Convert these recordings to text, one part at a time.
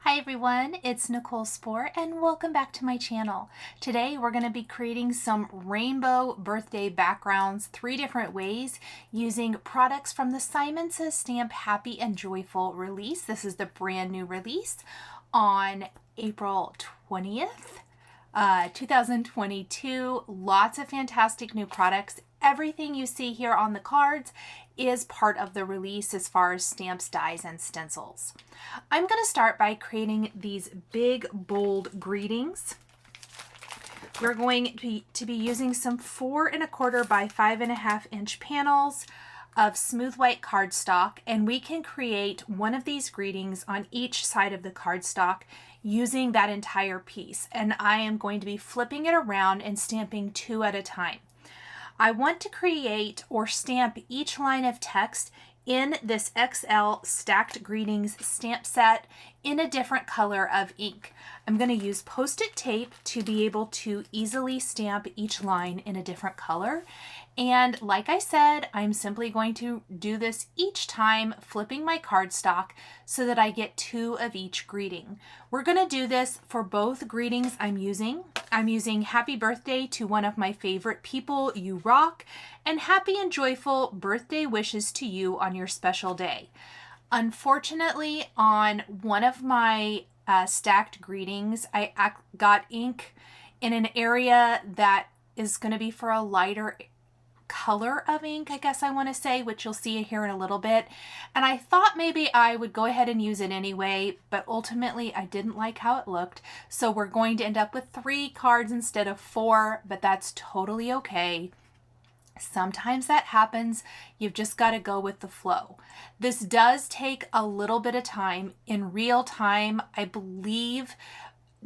Hi everyone, it's Nicole Spohr and welcome back to my channel. Today we're going to be creating some rainbow birthday backgrounds 3 different ways using products from the Simon Says Stamp Happy and Joyful release. This is the brand new release on April 20th. 2022. Lots of fantastic new products. Everything you see here on the cards is part of the release as far as stamps, dies, and stencils. I'm going to start by creating these big, bold greetings. We're going to be using some 4 1/4 by 5 1/2 inch panels of smooth white cardstock, and we can create one of these greetings on each side of the cardstock using that entire piece. And I am going to be flipping it around and stamping 2 at a time. I want to create or stamp each line of text in this XL Stacked Greetings stamp set in a different color of ink. I'm going to use Post-it tape to be able to easily stamp each line in a different color. And like I said, I'm simply going to do this each time, flipping my cardstock so that I get 2 of each greeting. We're going to do this for both greetings I'm using. I'm using Happy Birthday to one of my favorite people, you rock, and Happy and Joyful Birthday Wishes to you on your special day. Unfortunately, on one of my stacked greetings, I got ink in an area that is going to be for a lighter color of ink, I guess I want to say, which you'll see here in a little bit. And I thought maybe I would go ahead and use it anyway, but ultimately I didn't like how it looked. So we're going to end up with 3 cards instead of 4, but that's totally okay. Sometimes that happens. You've just got to go with the flow. This does take a little bit of time. In real time, I believe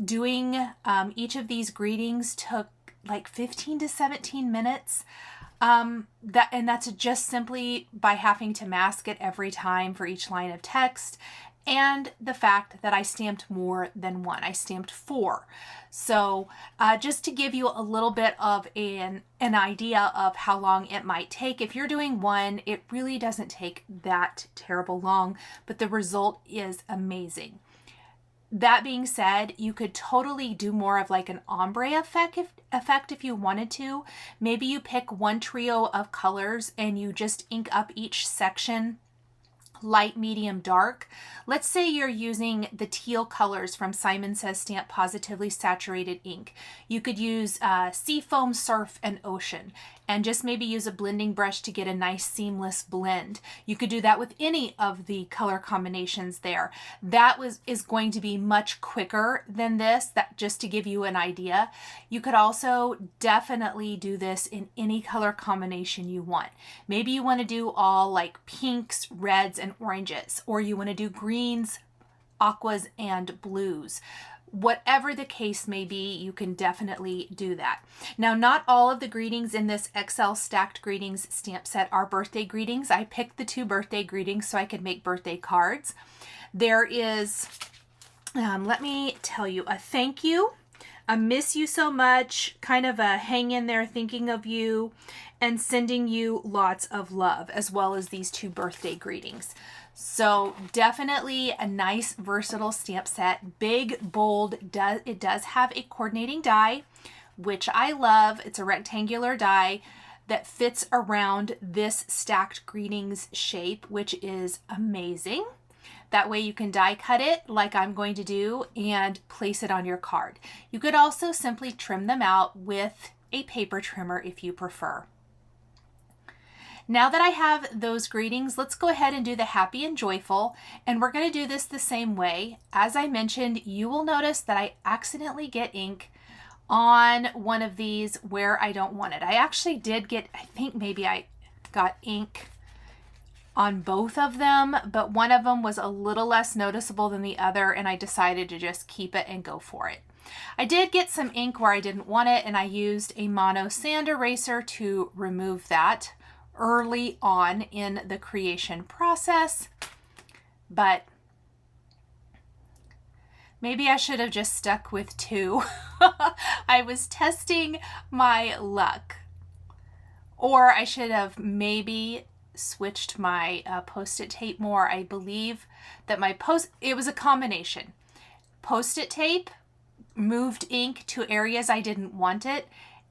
doing each of these greetings took like 15 to 17 minutes. That's just simply by having to mask it every time for each line of text, and the fact that I stamped more than 1. I stamped 4. So just to give you a little bit of an idea of how long it might take. If you're doing 1, it really doesn't take that terrible long, but the result is amazing. That being said, you could totally do more of like an ombre effect if you wanted to. Maybe you pick one trio of colors and you just ink up each section light, medium, dark. Let's say you're using the teal colors from Simon Says Stamp Positively Saturated Ink. You could use Seafoam, Surf, and Ocean, and just maybe use a blending brush to get a nice seamless blend. You could do that with any of the color combinations there. That is going to be much quicker than this, that just to give you an idea. You could also definitely do this in any color combination you want. Maybe you want to do all like pinks, reds, and oranges, or you want to do greens, aquas, and blues. Whatever the case may be, you can definitely do that. Now, not all of the greetings in this XL Stacked Greetings stamp set are birthday greetings. I picked the 2 birthday greetings so I could make birthday cards. There is, let me tell you, a thank you, a miss you so much, kind of a hang in there thinking of you, and sending you lots of love, as well as these 2 birthday greetings. So definitely a nice versatile stamp set. Big, bold, it does have a coordinating die, which I love. It's a rectangular die that fits around this stacked greetings shape, which is amazing. That way you can die cut it like I'm going to do and place it on your card. You could also simply trim them out with a paper trimmer if you prefer. Now that I have those greetings, let's go ahead and do the Happy and Joyful, and we're going to do this the same way. As I mentioned, you will notice that I accidentally get ink on one of these where I don't want it. I actually did get, I think maybe I got ink on both of them, but one of them was a little less noticeable than the other, and I decided to just keep it and go for it. I did get some ink where I didn't want it, and I used a mono sand eraser to remove that early on in the creation process, but maybe I should have just stuck with 2. I was testing my luck, or I should have maybe switched my Post-it tape more. I believe that it was a combination. Post-it tape, moved ink to areas I didn't want it,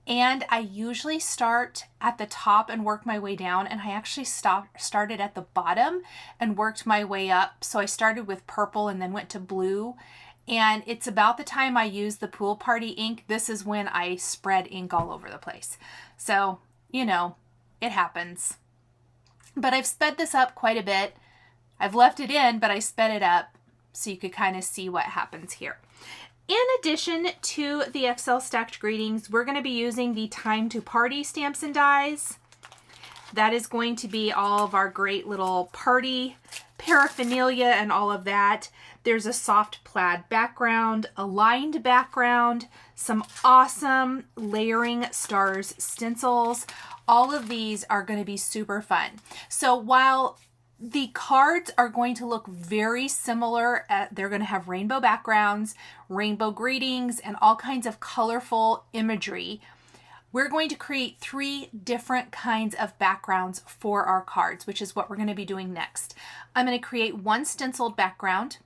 and I usually start at the top and work my way down, and I actually started at the bottom and worked my way up. So I started with purple and then went to blue, and it's about the time I use the pool party ink. This is when I spread ink all over the place. So, you know, it happens. But I've sped this up quite a bit. I've left it in, but I sped it up so you could kind of see what happens here. In addition to the Excel stacked greetings, we're going to be using the Time to Party stamps and dies. That is going to be all of our great little party paraphernalia and all of that. There's a soft plaid background, a lined background, some awesome layering stars stencils. All of these are going to be super fun. So while the cards are going to look very similar, they're going to have rainbow backgrounds, rainbow greetings, and all kinds of colorful imagery. We're going to create 3 different kinds of backgrounds for our cards, which is what we're going to be doing next. I'm going to create one stenciled background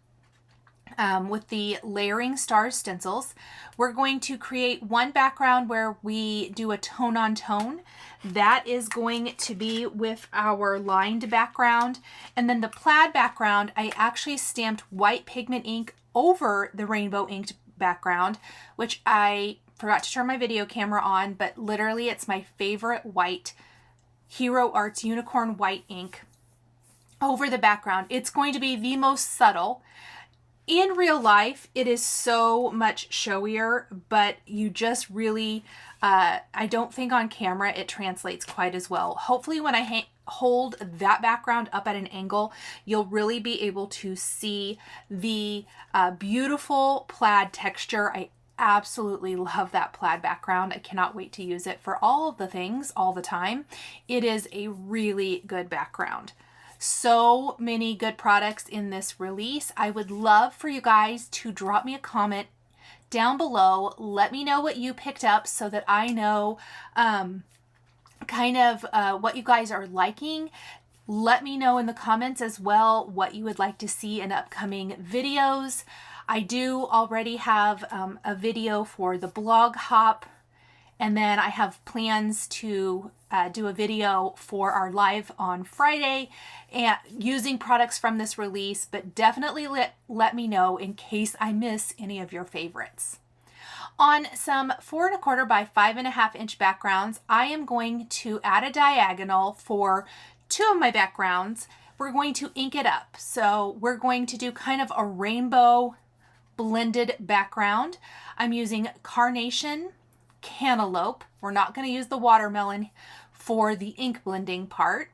with the layering stars stencils. We're going to create one background where we do a tone on tone. That is going to be with our lined background. And then the plaid background, I actually stamped white pigment ink over the rainbow inked background, which I forgot to turn my video camera on, but literally it's my favorite white Hero Arts Unicorn White ink over the background. It's going to be the most subtle. In real life, it is so much showier, but you just really, I don't think on camera it translates quite as well. Hopefully when I hold that background up at an angle, you'll really be able to see the beautiful plaid texture. I absolutely love that plaid background. I cannot wait to use it for all of the things all the time. It is a really good background. So many good products in this release. I would love for you guys to drop me a comment down below. Let me know what you picked up so that I know what you guys are liking. Let me know in the comments as well what you would like to see in upcoming videos. I do already have a video for the blog hop, and then I have plans to do a video for our live on Friday and using products from this release, but definitely let me know in case I miss any of your favorites. On some 4 1/4 by 5 1/2 inch backgrounds, I am going to add a diagonal for 2 of my backgrounds. We're going to ink it up. So we're going to do kind of a rainbow blended background. I'm using Carnation, Cantaloupe. We're not going to use the watermelon for the ink blending part.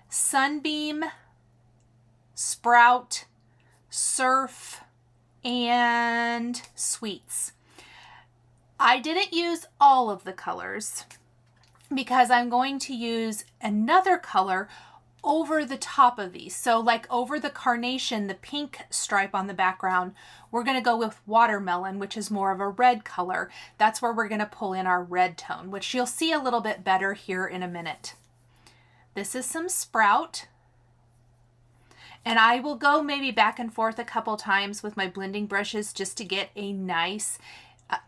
Sunbeam, Sprout, Surf, and Sweets. I didn't use all of the colors because I'm going to use another color over the top of these. So like over the carnation, the pink stripe on the background, we're going to go with watermelon, which is more of a red color. That's where we're going to pull in our red tone, which you'll see a little bit better here in a minute. This is some Sprout. And I will go maybe back and forth a couple times with my blending brushes just to get a nice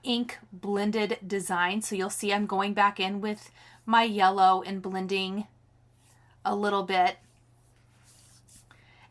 ink blended design. So you'll see I'm going back in with my yellow and blending a little bit.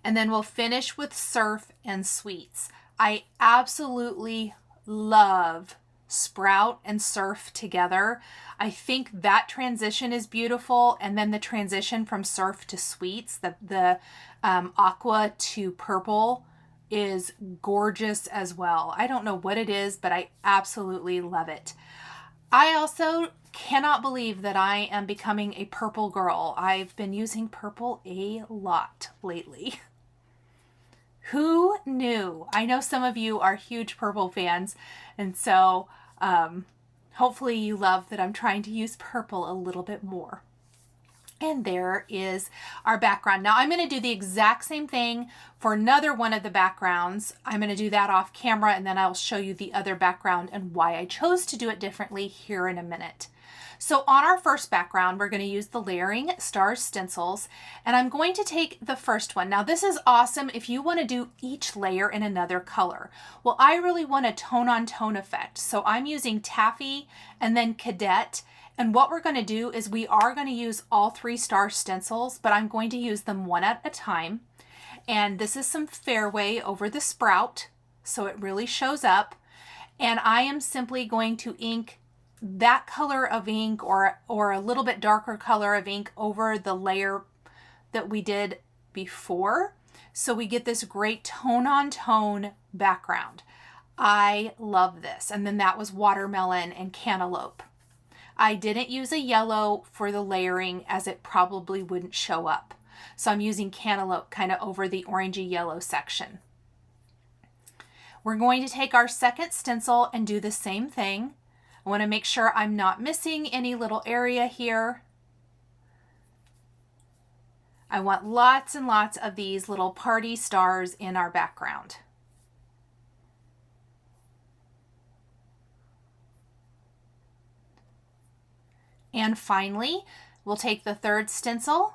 And then we'll finish with Surf and Sweets. I absolutely love Sprout and Surf together. I think that transition is beautiful. And then the transition from Surf to Sweets, the aqua to purple, is gorgeous as well. I don't know what it is, but I absolutely love it. I also cannot believe that I am becoming a purple girl. I've been using purple a lot lately. Who knew? I know some of you are huge purple fans, and so hopefully you love that I'm trying to use purple a little bit more. And there is our background. Now I'm going to do the exact same thing for another one of the backgrounds. I'm going to do that off camera, and then I'll show you the other background and why I chose to do it differently here in a minute. So on our first background, we're going to use the Layering Stars stencils, and I'm going to take the first one. Now this is awesome if you want to do each layer in another color. Well, I really want a tone on tone effect. So I'm using Taffy and then Cadet. And what we're going to do is we are going to use all 3 star stencils, but I'm going to use them one at a time. And this is some Fairway over the sprout, so it really shows up. And I am simply going to ink that color of ink or a little bit darker color of ink over the layer that we did before. So we get this great tone on tone background. I love this. And then that was Watermelon and Cantaloupe. I didn't use a yellow for the layering as it probably wouldn't show up. So I'm using Cantaloupe kind of over the orangey yellow section. We're going to take our second stencil and do the same thing. I want to make sure I'm not missing any little area here. I want lots and lots of these little party stars in our background. And finally, we'll take the third stencil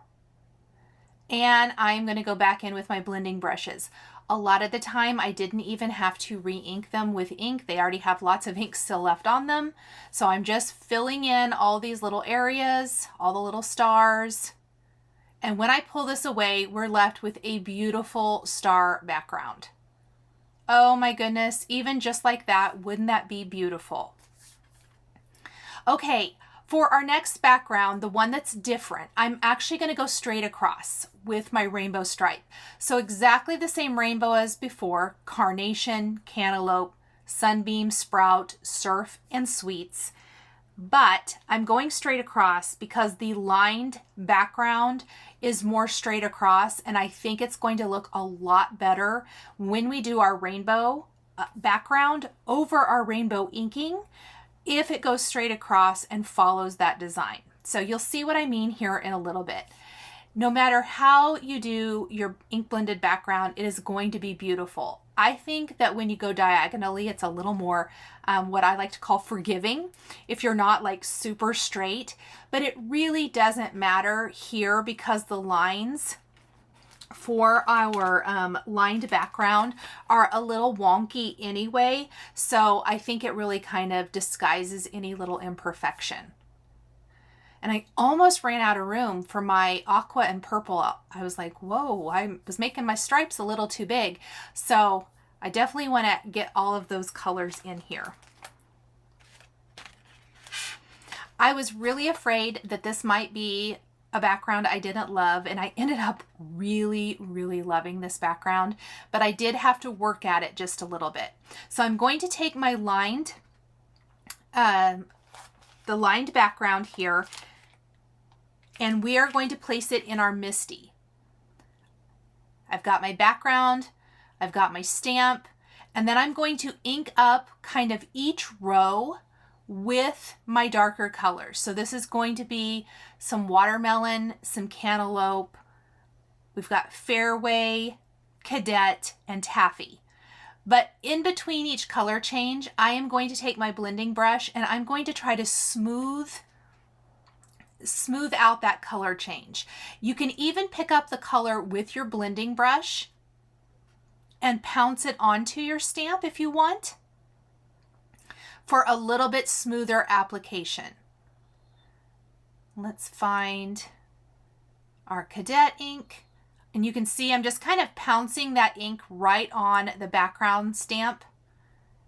and I'm going to go back in with my blending brushes. A lot of the time I didn't even have to re-ink them with ink. They already have lots of ink still left on them. So I'm just filling in all these little areas, all the little stars. And when I pull this away, we're left with a beautiful star background. Oh my goodness, even just like that, wouldn't that be beautiful? Okay. For our next background, the one that's different, I'm actually going to go straight across with my rainbow stripe. So exactly the same rainbow as before, Carnation, Cantaloupe, Sunbeam, Sprout, Surf, and Sweets. But I'm going straight across because the lined background is more straight across, and I think it's going to look a lot better when we do our rainbow background over our rainbow inking, if it goes straight across and follows that design. So you'll see what I mean here in a little bit. No matter how you do your ink blended background, it is going to be beautiful. I think that when you go diagonally, it's a little more what I like to call forgiving if you're not like super straight, but it really doesn't matter here because the lines for our lined background are a little wonky anyway, so I think it really kind of disguises any little imperfection. And I almost ran out of room for my aqua and purple. I was like, whoa, I was making my stripes a little too big. So I definitely want to get all of those colors in here. I was really afraid that this might be a background I didn't love, and I ended up really, really loving this background, but I did have to work at it just a little bit. So I'm going to take my lined, the lined background here, and we are going to place it in our Misty. I've got my background, I've got my stamp, and then I'm going to ink up kind of each row with my darker colors. So this is going to be some Watermelon, some Cantaloupe. We've got Fairway, Cadet, and Taffy. But in between each color change, I am going to take my blending brush and I'm going to try to smooth out that color change. You can even pick up the color with your blending brush and pounce it onto your stamp if you want, for a little bit smoother application. Let's find our Cadet ink. And you can see I'm just kind of pouncing that ink right on the background stamp.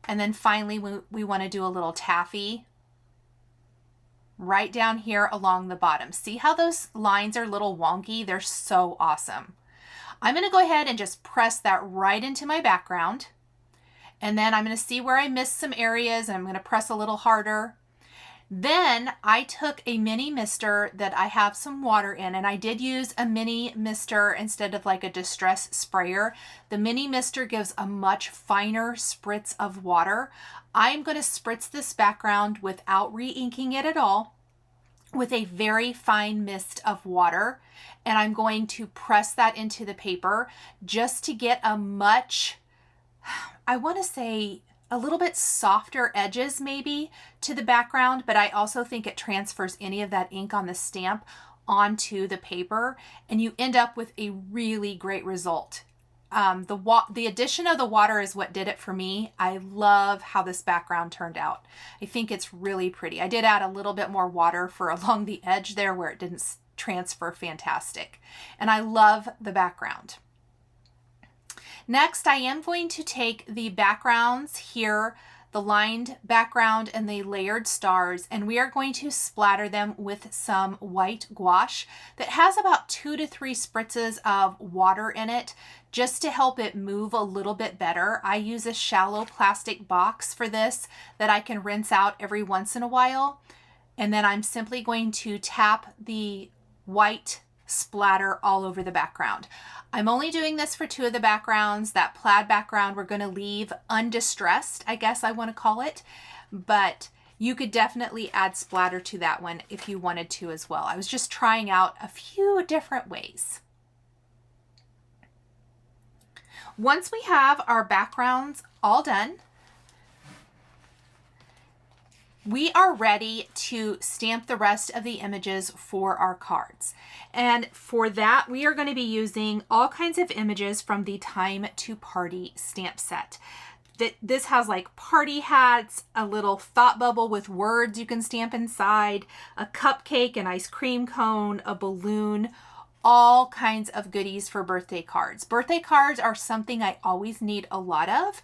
And then finally, we want to do a little Taffy right down here along the bottom. See how those lines are a little wonky? They're so awesome. I'm going to go ahead and just press that right into my background. And then I'm going to see where I missed some areas, and I'm going to press a little harder. Then I took a mini mister that I have some water in, and I did use a mini mister instead of like a distress sprayer. The mini mister gives a much finer spritz of water. I'm going to spritz this background without re-inking it at all with a very fine mist of water. And I'm going to press that into the paper just to get a much, I want to say a little bit softer edges maybe to the background, but I also think it transfers any of that ink on the stamp onto the paper, and you end up with a really great result. The addition of the water is what did it for me. I love how this background turned out. I think it's really pretty. I did add a little bit more water for along the edge there where it didn't transfer fantastic. And I love the background. Next, I am going to take the backgrounds here, the lined background and the layered stars, and we are going to splatter them with some white gouache that has about 2 to 3 spritzes of water in it, just to help it move a little bit better. I use a shallow plastic box for this that I can rinse out every once in a while. And then I'm simply going to tap the white splatter all over the background. I'm only doing this for 2 of the backgrounds. That plaid background we're going to leave undistressed, I guess I want to call it, but you could definitely add splatter to that one if you wanted to as well. I was just trying out a few different ways. Once we have our backgrounds all done, we are ready to stamp the rest of the images for our cards. And for that, we are going to be using all kinds of images from the Time to Party stamp set. This has like party hats, a little thought bubble with words you can stamp inside, a cupcake, an ice cream cone, a balloon, all kinds of goodies for birthday cards. Birthday cards are something I always need a lot of.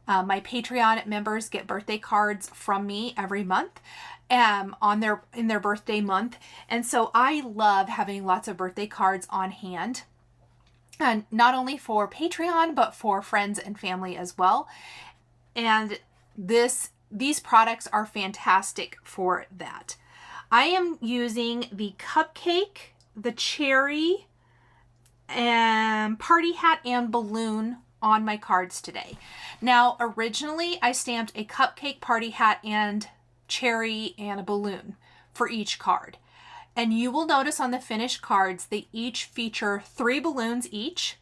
My Patreon members get birthday cards from me every month in their birthday month. And so I love having lots of birthday cards on hand. And not only for Patreon, but for friends and family as well. And these products are fantastic for that. I am using the cupcake, the cherry, and party hat and balloon on my cards today. Now, originally I stamped a cupcake, party hat, and cherry and a balloon for each card. And you will notice on the finished cards, they each feature 3 balloons each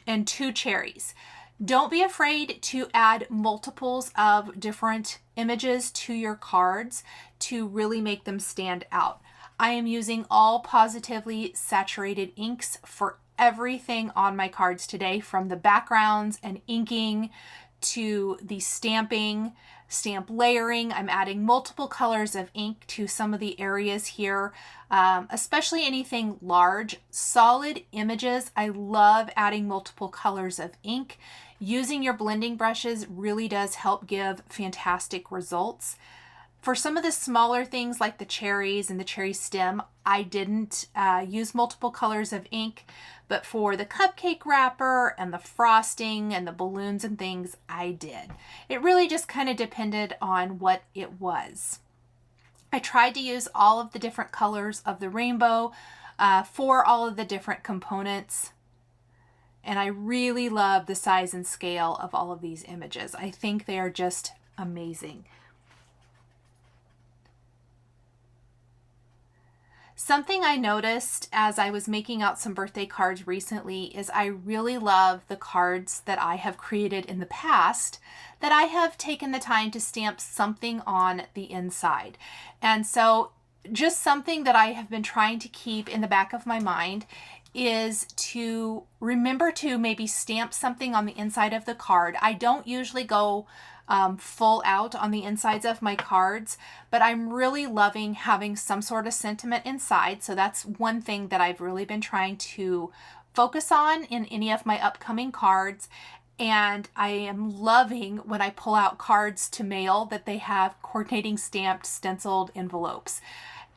and 2 cherries. Don't be afraid to add multiples of different images to your cards to really make them stand out. I am using all Pawsitively saturated inks for everything on my cards today, from the backgrounds and inking to the stamping, stamp layering. I'm adding multiple colors of ink to some of the areas here, especially anything large. Solid images, I love adding multiple colors of ink. Using your blending brushes really does help give fantastic results. For some of the smaller things like the cherries and the cherry stem, I didn't use multiple colors of ink, but for the cupcake wrapper and the frosting and the balloons and things, I did. It really just kind of depended on what it was. I tried to use all of the different colors of the rainbow for all of the different components. And I really love the size and scale of all of these images. I think they are just amazing. Something I noticed as I was making out some birthday cards recently is I really love the cards that I have created in the past that I have taken the time to stamp something on the inside. And so just something that I have been trying to keep in the back of my mind is to remember to maybe stamp something on the inside of the card. I don't usually go full out on the insides of my cards, but I'm really loving having some sort of sentiment inside. So that's one thing that I've really been trying to focus on in any of my upcoming cards. And I am loving when I pull out cards to mail that they have coordinating stamped stenciled envelopes.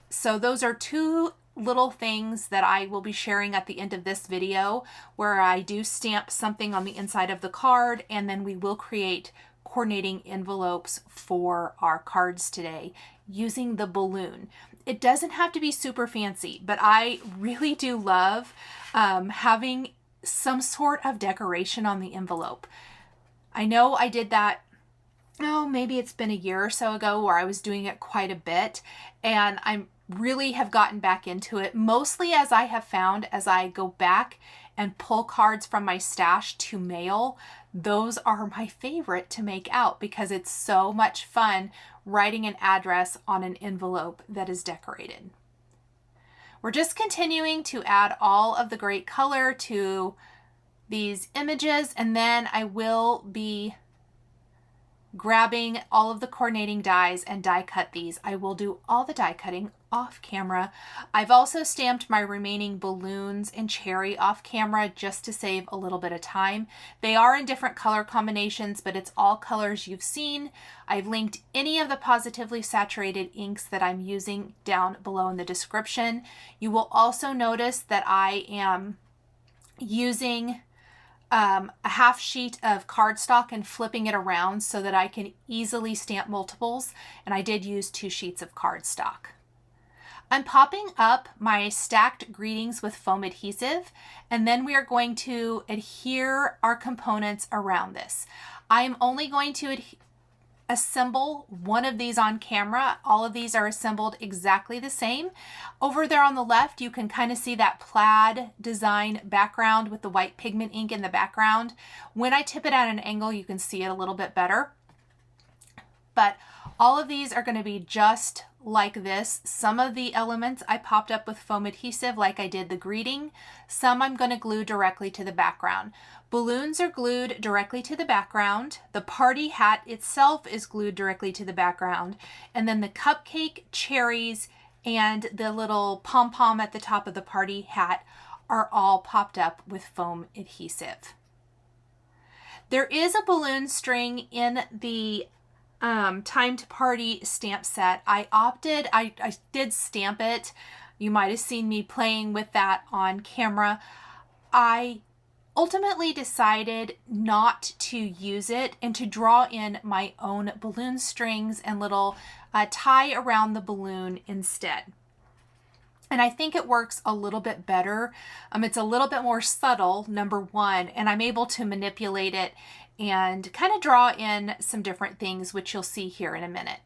So those are 2 little things that I will be sharing at the end of this video, where I do stamp something on the inside of the card, and then we will create coordinating envelopes for our cards today using the balloon. It doesn't have to be super fancy, but I really do love having some sort of decoration on the envelope. I know I did that, maybe it's been a year or so ago, where I was doing it quite a bit, and I really have gotten back into it, mostly as I have found as I go back and pull cards from my stash to mail, those are my favorite to make out because it's so much fun writing an address on an envelope that is decorated. We're just continuing to add all of the great color to these images, and then I will be grabbing all of the coordinating dies and die cut these. I will do all the die cutting off camera. I've also stamped my remaining balloons and cherry off camera just to save a little bit of time. They are in different color combinations, but it's all colors you've seen. I've linked any of the Pawsitively saturated inks that I'm using down below in the description. You will also notice that I am using a half sheet of cardstock and flipping it around so that I can easily stamp multiples, and I did use 2 sheets of cardstock. I'm popping up my stacked greetings with foam adhesive, and then we are going to adhere our components around this. I'm only going to assemble one of these on camera. All of these are assembled exactly the same. Over there on the left, you can kind of see that plaid design background with the white pigment ink in the background. When I tip it at an angle, you can see it a little bit better. But all of these are going to be just like this. Some of the elements I popped up with foam adhesive like I did the greeting. Some I'm going to glue directly to the background. Balloons are glued directly to the background. The party hat itself is glued directly to the background. And then the cupcake, cherries, and the little pom-pom at the top of the party hat are all popped up with foam adhesive. There is a balloon string in the Time to Party stamp set. I did stamp it. You might have seen me playing with that on camera. I ultimately decided not to use it and to draw in my own balloon strings and little tie around the balloon instead. And I think it works a little bit better. It's a little bit more subtle, number one, and I'm able to manipulate it and kind of draw in some different things, which you'll see here in a minute.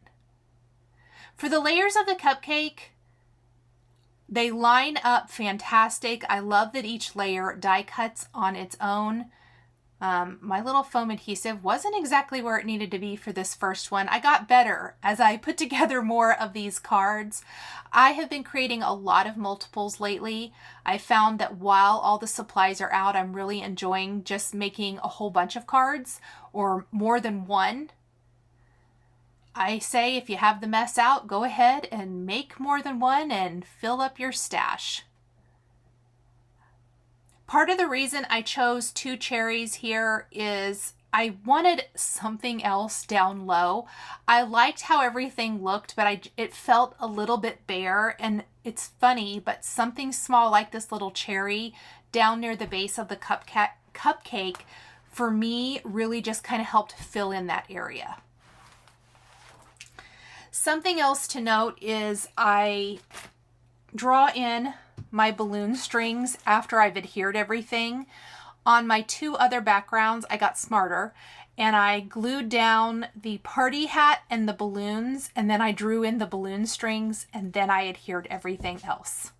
For the layers of the cupcake, they line up fantastic. I love that each layer die cuts on its own. My little foam adhesive wasn't exactly where it needed to be for this first one. I got better as I put together more of these cards. I have been creating a lot of multiples lately. I found that while all the supplies are out, I'm really enjoying just making a whole bunch of cards or more than one. I say if you have the mess out, go ahead and make more than one and fill up your stash. Part of the reason I chose 2 cherries here is I wanted something else down low. I liked how everything looked, but it felt a little bit bare, and it's funny, but something small like this little cherry down near the base of the cupcake for me really just kind of helped fill in that area. Something else to note is I draw in my balloon strings after I've adhered everything. On my 2 other backgrounds, I got smarter and I glued down the party hat and the balloons, and then I drew in the balloon strings, and then I adhered everything else.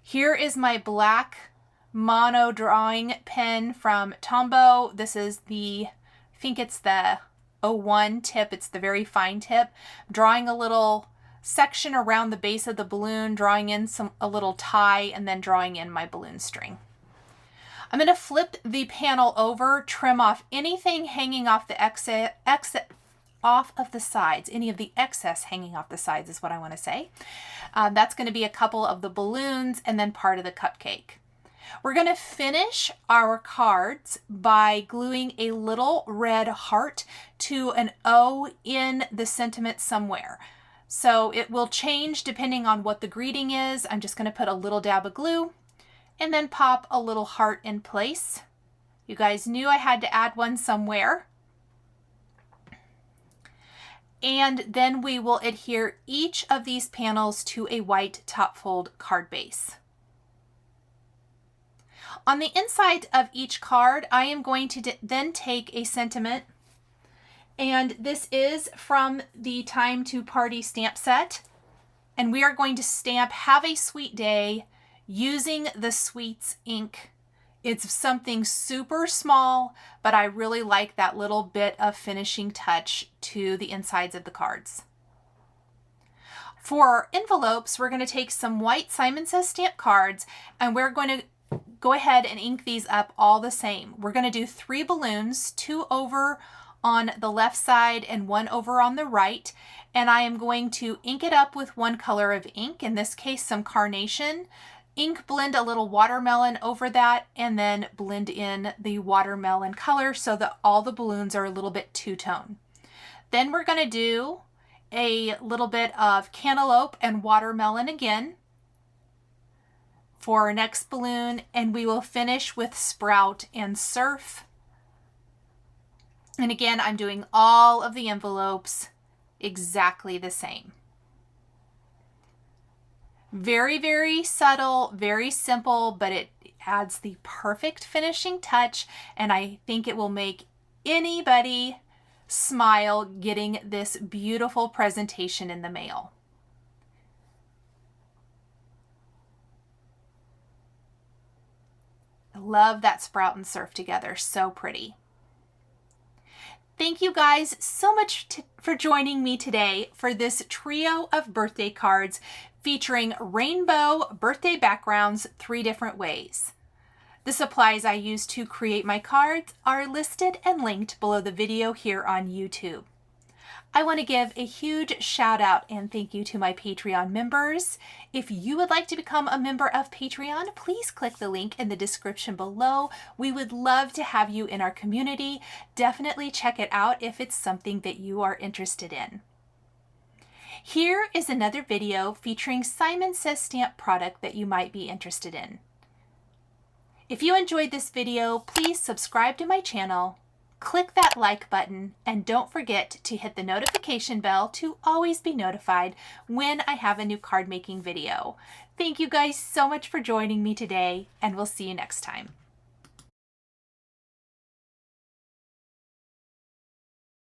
Here is my black mono drawing pen from Tombow. This is I think it's the 01 tip. It's the very fine tip. I'm drawing a little section around the base of the balloon, drawing in a little tie, and then drawing in my balloon string. I'm going to flip the panel over, trim off anything hanging off the off of the sides. Any of the excess hanging off the sides is what I want to say. That's going to be a couple of the balloons and then part of the cupcake. We're going to finish our cards by gluing a little red heart to an O in the sentiment somewhere. So it will change depending on what the greeting is. I'm just going to put a little dab of glue and then pop a little heart in place. You guys knew I had to add one somewhere. And then we will adhere each of these panels to a white top fold card base. On the inside of each card, I am going to then take a sentiment, and this is from the Time to Party stamp set, and we are going to stamp "Have a Sweet Day, using the Sweets ink. It's something super small, but I really like that little bit of finishing touch to the insides of the cards. For our envelopes, we're going to take some white Simon Says stamp cards, and we're going to go ahead and ink these up all the same. We're going to do 3 balloons, 2 over on the left side and 1 over on the right. And I am going to ink it up with one color of ink, in this case some Carnation. Ink blend a little watermelon over that, and then blend in the watermelon color so that all the balloons are a little bit two-tone. Then we're going to do a little bit of cantaloupe and watermelon again for our next balloon, and we will finish with sprout and surf. And again, I'm doing all of the envelopes exactly the same. Very, very subtle, very simple, but it adds the perfect finishing touch, and I think it will make anybody smile getting this beautiful presentation in the mail. I love that sprout and surf together, so pretty. Thank you guys so much for joining me today for this trio of birthday cards featuring rainbow birthday backgrounds 3 different ways. The supplies I used to create my cards are listed and linked below the video here on YouTube. I want to give a huge shout out and thank you to my Patreon members. If you would like to become a member of Patreon, please click the link in the description below. We would love to have you in our community. Definitely check it out if it's something that you are interested in. Here is another video featuring Simon Says stamp product that you might be interested in. If you enjoyed this video, please subscribe to my channel, click that like button, and don't forget to hit the notification bell to always be notified when I have a new card making video. Thank you guys so much for joining me today, and we'll see you next time.